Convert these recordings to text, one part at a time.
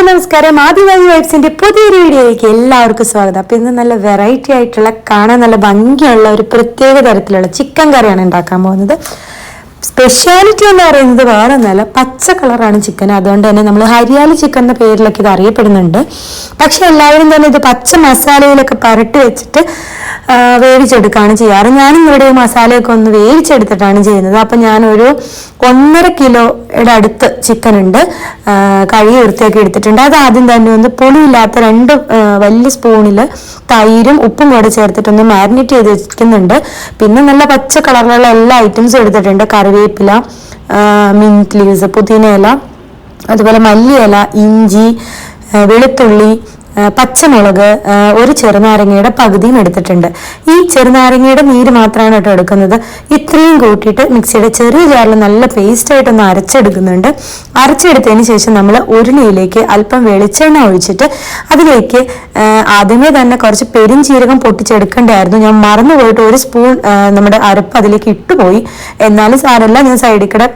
എല്ലാവർക്കും നമസ്കാരം. ആദിവാസി വൈബ്സിന്റെ പുതിയൊരു വീഡിയോയിലേക്ക് എല്ലാവർക്കും സ്വാഗതം. അപ്പൊ ഇന്ന് നല്ല വെറൈറ്റി ആയിട്ടുള്ള കാണാൻ നല്ല ഭംഗിയുള്ള ഒരു പ്രത്യേക തരത്തിലുള്ള ചിക്കൻ കറിയാണ് ഉണ്ടാക്കാൻ പോകുന്നത്. സ്പെഷ്യാലിറ്റി എന്ന് പറയുന്നത് വേറെ ഒന്നല്ല, പച്ച കളറാണ് ചിക്കൻ. അതുകൊണ്ട് തന്നെ നമ്മൾ ഹരിയാലി ചിക്കൻ എന്ന പേരിലൊക്കെ ഇത് അറിയപ്പെടുന്നുണ്ട്. പക്ഷെ എല്ലാവരും തന്നെ ഇത് പച്ച മസാലയിലൊക്കെ പരട്ടി വെച്ചിട്ട് വേവിച്ചെടുക്കുകയാണ് ചെയ്യാറ്. ഞാനും ഇവിടെ മസാലയൊക്കെ ഒന്ന് വേവിച്ചെടുത്തിട്ടാണ് ചെയ്യുന്നത്. അപ്പം ഞാനൊരു 1.5 കിലോയുടെ അടുത്ത് ചിക്കൻ ഉണ്ട്, കഴുകി വൃത്തിയാക്കി എടുത്തിട്ടുണ്ട്. അത് ആദ്യം തന്നെ ഒന്ന് പുളിയില്ലാത്ത 2 വലിയ സ്പൂണിൽ തൈരും ഉപ്പും കൂടെ ചേർത്തിട്ടൊന്ന് മാരിനേറ്റ് ചെയ്ത് വെക്കുന്നുണ്ട്. പിന്നെ നല്ല പച്ച കളറിലുള്ള എല്ലാ ഐറ്റംസും എടുത്തിട്ടുണ്ട്. കറിവേപ്പില, മിന്റ് ലീവ്സ്, പുതിന ഇല, അതുപോലെ മല്ലിയില, ഇഞ്ചി, വെളുത്തുള്ളി, പച്ചമുളക്, ഒരു ചെറുനാരങ്ങയുടെ പകുതിയും എടുത്തിട്ടുണ്ട്. ഈ ചെറുനാരങ്ങയുടെ നീര് മാത്രമാണ് കേട്ടോ എടുക്കുന്നത്. ഇത്രയും കൂട്ടിയിട്ട് മിക്സിയുടെ ചെറിയ ജാറിൽ നല്ല പേസ്റ്റ് ആയിട്ടൊന്ന് അരച്ചെടുക്കുന്നുണ്ട്. അരച്ചെടുത്തതിന് ശേഷം നമ്മൾ ഉരുളിയിലേക്ക് അല്പം വെളിച്ചെണ്ണ ഒഴിച്ചിട്ട് അതിലേക്ക് ആദ്യമേ തന്നെ കുറച്ച് പെരുംജീരകം പൊട്ടിച്ചെടുക്കേണ്ടായിരുന്നു. ഞാൻ മറന്നുപോയിട്ട് 1 സ്പൂൺ നമ്മുടെ അരപ്പ് അതിലേക്ക് ഇട്ടുപോയി. എന്നാലും സാരമില്ല, ഞാൻ സൈഡിൽ കൂടെ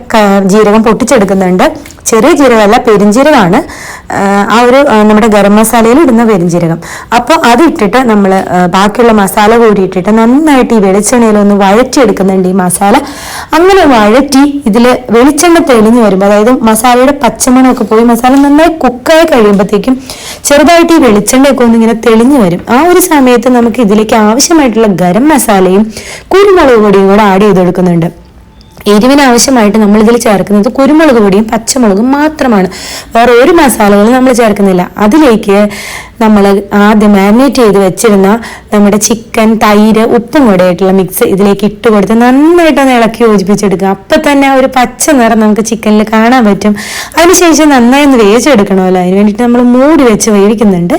ജീരകം പൊട്ടിച്ചെടുക്കുന്നുണ്ട്. ചെറിയ ജീരകമല്ല, പെരുംജീരകമാണ്. ആ ഒരു നമ്മുടെ ഗരം മസാലയിൽ ഇടുന്ന പെരുംജീരകം. അപ്പോൾ അത് ഇട്ടിട്ട് നമ്മൾ ബാക്കിയുള്ള മസാല കൂടി ഇട്ടിട്ട് നന്നായിട്ട് ഈ വെളിച്ചെണ്ണയിലൊന്ന് വഴറ്റിയെടുക്കുന്നുണ്ട് ഈ മസാല. അങ്ങനെ വഴറ്റി ഇതിൽ വെളിച്ചെണ്ണ തെളിഞ്ഞു വരുമ്പോൾ, അതായത് മസാലയുടെ പച്ചമണമൊക്കെ പോയി മസാല നന്നായി കുക്കായി കഴിയുമ്പോഴത്തേക്കും ചെറുതായിട്ട് ഈ വെളിച്ചെണ്ണയൊക്കെ ഒന്ന് ഇങ്ങനെ തെളിഞ്ഞു വരും. ആ ഒരു സമയത്ത് നമുക്ക് ഇതിലേക്ക് ആവശ്യമായിട്ടുള്ള ഗരം മസാലയും കുരുമുളക് പൊടിയും കൂടെ ആഡ് ചെയ്തെടുക്കുന്നുണ്ട്. എരിവിന് ആവശ്യമായിട്ട് നമ്മൾ ഇതിൽ ചേർക്കുന്നത് കുരുമുളക് പൊടിയും പച്ചമുളകും മാത്രമാണ്. വേറെ ഒരു മസാലകളും നമ്മൾ ചേർക്കുന്നില്ല. അതിലേക്ക് നമ്മൾ ആദ്യം മാരിനേറ്റ് ചെയ്ത് വെച്ചിരുന്ന നമ്മുടെ ചിക്കൻ, തൈര്, ഉപ്പും കൂടെ ആയിട്ടുള്ള മിക്സ് ഇതിലേക്ക് ഇട്ട് കൊടുത്ത് നന്നായിട്ടൊന്ന് ഇളക്കി യോജിപ്പിച്ചെടുക്കുക. അപ്പം തന്നെ ആ ഒരു പച്ച നിറം നമുക്ക് ചിക്കനിൽ കാണാൻ പറ്റും. അതിനുശേഷം നന്നായി ഒന്ന് വേവിച്ചെടുക്കണമല്ലോ, അതിന് വേണ്ടിയിട്ട് നമ്മൾ മൂടി വെച്ച് വേവിക്കുന്നുണ്ട്.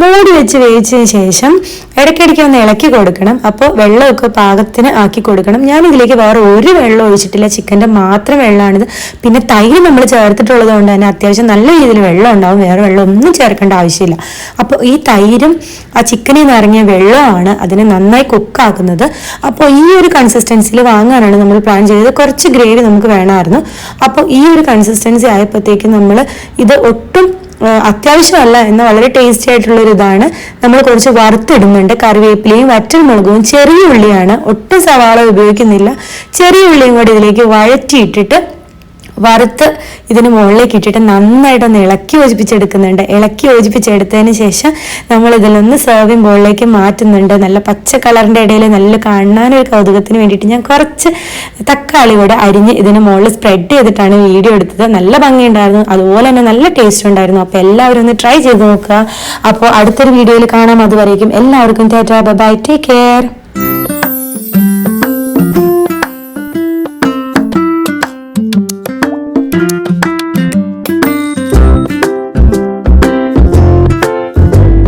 മൂടി വെച്ച് വേവിച്ചതിന് ശേഷം ഇടയ്ക്കിടയ്ക്ക് ഒന്ന് ഇളക്കി കൊടുക്കണം. അപ്പോൾ വെള്ളമൊക്കെ പാകത്തിന് ആക്കി കൊടുക്കണം. ഞാനിതിലേക്ക് വേറെ ഒരു വെള്ളം ഒഴിച്ചിട്ടില്ല, ചിക്കൻ്റെ മാത്രം വെള്ളമാണിത്. പിന്നെ തൈര് നമ്മൾ ചേർത്തിട്ടുള്ളത് കൊണ്ട് തന്നെ അത്യാവശ്യം നല്ല രീതിയിൽ വെള്ളം ഉണ്ടാവും. വേറെ വെള്ളം ഒന്നും ചേർക്കേണ്ട ആവശ്യമില്ല. അപ്പോൾ ഈ തൈരും ആ ചിക്കനിൽ നിന്ന് ഇറങ്ങിയ വെള്ളമാണ് അതിനെ നന്നായി കുക്കാക്കുന്നത്. അപ്പോൾ ഈ ഒരു കൺസിസ്റ്റൻസിയിൽ വാങ്ങാനാണ് നമ്മൾ പ്ലാൻ ചെയ്തത്. കുറച്ച് ഗ്രേവി നമുക്ക് വേണമായിരുന്നു. അപ്പോൾ ഈ ഒരു കൺസിസ്റ്റൻസി ആയപ്പോഴത്തേക്കും നമ്മൾ ഇത് ഒട്ടും അത്യാവശ്യമല്ല എന്ന വളരെ ടേസ്റ്റി ആയിട്ടുള്ളൊരു ഇതാണ്. നമ്മൾ കുറച്ച് വറുത്തിടുന്നുണ്ട്. കറിവേപ്പിലയും വറ്റൽമുളകും ചെറിയ ഉള്ളിയാണ്, ഒട്ടും സവാള ഉപയോഗിക്കുന്നില്ല. ചെറിയ ഉള്ളിയും കൂടി ഇതിലേക്ക് വഴറ്റിയിട്ടിട്ട് വറുത്ത് ഇതിന് മുകളിലേക്ക് ഇട്ടിട്ട് നന്നായിട്ടൊന്ന് ഇളക്കി യോജിപ്പിച്ചെടുക്കുന്നുണ്ട്. ഇളക്കി യോജിപ്പിച്ചെടുത്തതിന് ശേഷം നമ്മൾ ഇതിലൊന്ന് സെർവിങ് ബോളിലേക്ക് മാറ്റുന്നുണ്ട്. നല്ല പച്ച കളറിൻ്റെ ഇടയിൽ നല്ല കാണാനൊരു കൗതുകത്തിന് വേണ്ടിയിട്ട് ഞാൻ കുറച്ച് തക്കാളി കൂടെ അരിഞ്ഞ് ഇതിന് മുകളിൽ സ്പ്രെഡ് ചെയ്തിട്ടാണ് വീഡിയോ എടുത്തത്. നല്ല ഭംഗിയുണ്ടായിരുന്നു, അതുപോലെ തന്നെ നല്ല ടേസ്റ്റ് ഉണ്ടായിരുന്നു. അപ്പോൾ എല്ലാവരും ഒന്ന് ട്രൈ ചെയ്ത് നോക്കുക. അപ്പോൾ അടുത്തൊരു വീഡിയോയിൽ കാണാം. അതുവരേക്കും എല്ലാവർക്കും ടാറ്റാ, ബൈ, ടേക്ക് കെയർ.